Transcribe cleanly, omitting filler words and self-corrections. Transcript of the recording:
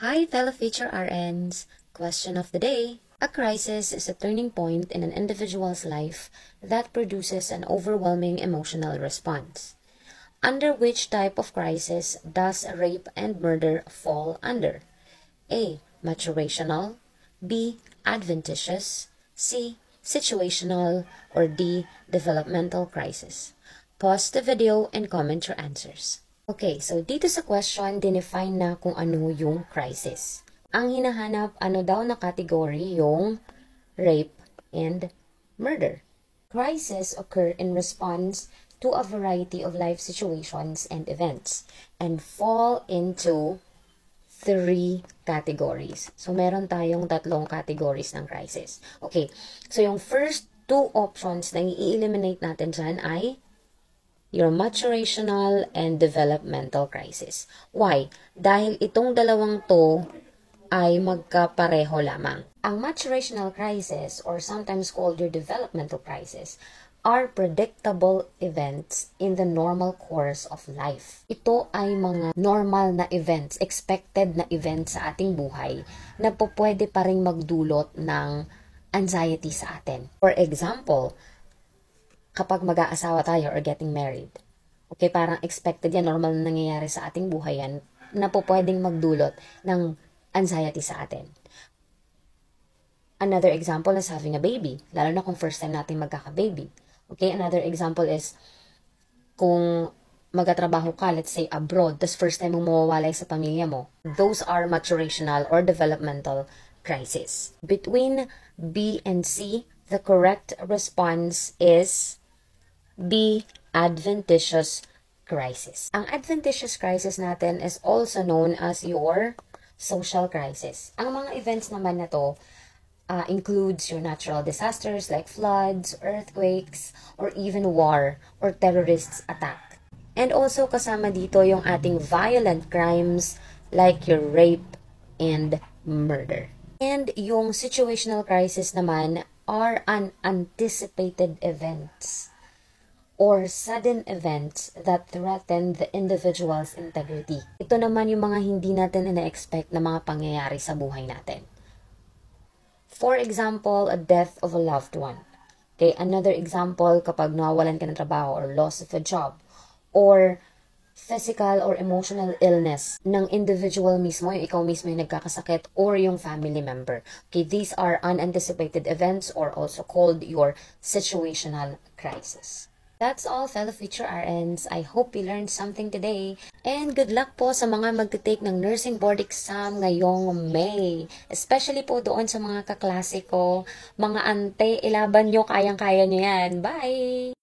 Hi, fellow future RNs. Question of the day. A crisis is a turning point in an individual's life that produces an overwhelming emotional response. Under which type of crisis does rape and murder fall under? A. Maturational, B. Adventitious, C. Situational, or D. Developmental crisis. Pause the video and comment your answers. Okay, so dito sa question, dinefine na kung ano yung crisis. Ang hinahanap, ano daw na category yung rape and murder. Crises occur in response to a variety of life situations and events and fall into three categories. So, meron tayong tatlong categories ng crisis. Okay, so yung first two options na i-eliminate natin dyan ay your maturational and developmental crisis. Why? Dahil itong dalawang to ay magkapareho lamang. Ang maturational crisis, or sometimes called your developmental crisis, are predictable events in the normal course of life. Ito ay mga normal na events, expected na events sa ating buhay na pwede pa rin magdulot ng anxiety sa atin. For example, kapag mag-aasawa tayo or getting married. Okay, parang expected yan, normal na nangyayari sa ating buhay yan, na po pwedeng magdulot ng anxiety sa atin. Another example is having a baby, lalo na kung first time natin magkaka-baby. Okay, another example is kung magtatrabaho ka, let's say abroad, tas first time mong mawawalay sa pamilya mo. Those are maturational or developmental crisis. Between B and C, the correct response is B, adventitious crisis. Ang adventitious crisis natin is also known as your social crisis. Ang mga events naman na to includes your natural disasters like floods, earthquakes, or even war or terrorists attack. And also kasama dito yung ating violent crimes like your rape and murder. And yung situational crisis naman are unanticipated events or sudden events that threaten the individual's integrity. Ito naman yung mga hindi natin ina-expect na mga pangyayari sa buhay natin. For example, a death of a loved one. Okay, another example, kapag nawawalan ka ng trabaho or loss of a job, or physical or emotional illness ng individual mismo, yung ikaw mismo yung nagkakasakit, or yung family member. Okay, these are unanticipated events or also called your situational crisis. That's all, fellow future RNs. I hope you learned something today. And good luck po sa mga magte-take ng nursing board exam ngayong May. Especially po doon sa mga kaklase ko. Mga ante, ilaban nyo, kayang-kaya nyo yan. Bye!